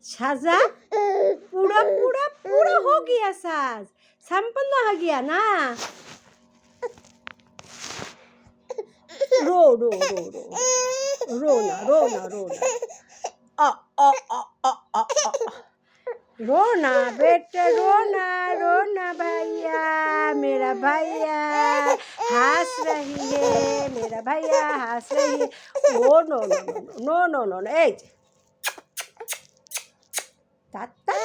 साजा पूरा पूरा पूरा हो गया साज संपन्न हो गया ना रो रो रो रो रोना रोना रोना आ आ आ आ आ आ रोना बेटा रोना रोना भैया मेरा भैया हंस रही है मेरा भैया हंस रही है oh no no no no no no ए ताता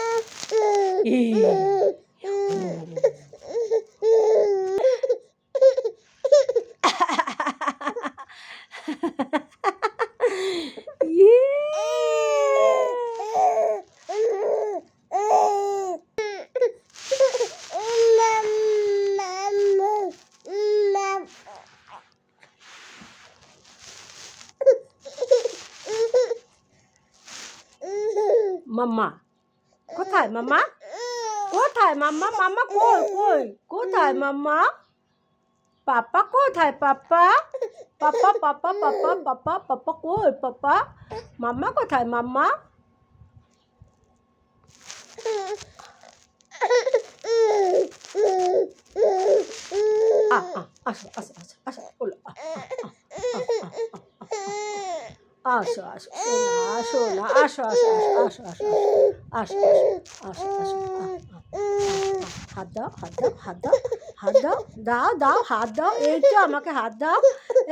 মাম্মা কোথায় মাম্মা কোথায় মাম্মা মাম্মা কই কই কোথায় মাম্মা পাপা কোথায় পাপা পাপা পাপা পাপা পাপা পাপা কই পাপা মাম্মা কোথায় মাম্মা আসো আসো আসো আসো বলো আসো আসো আসো না আসো আসো আসো আসো আসো আসো আসো হাত দাও হাত দাও হাত দাও হাত দাও দাও দাও হাত দাও এই তো আমাকে হাত দাও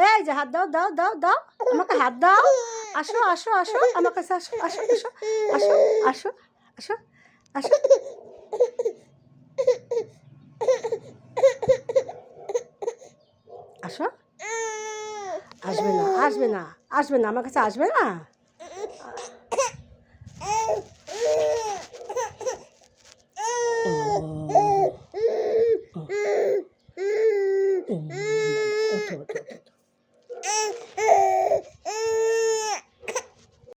এই যে হাত দাও দাও দাও দাও আমাকে হাত দাও আসো আসো আসো আমাকে আসো আসো আসো আসো আসো আসো আসো আসো আসবে না আসবে না আসবে না আমার কাছে আসবে না ওঠো ওঠো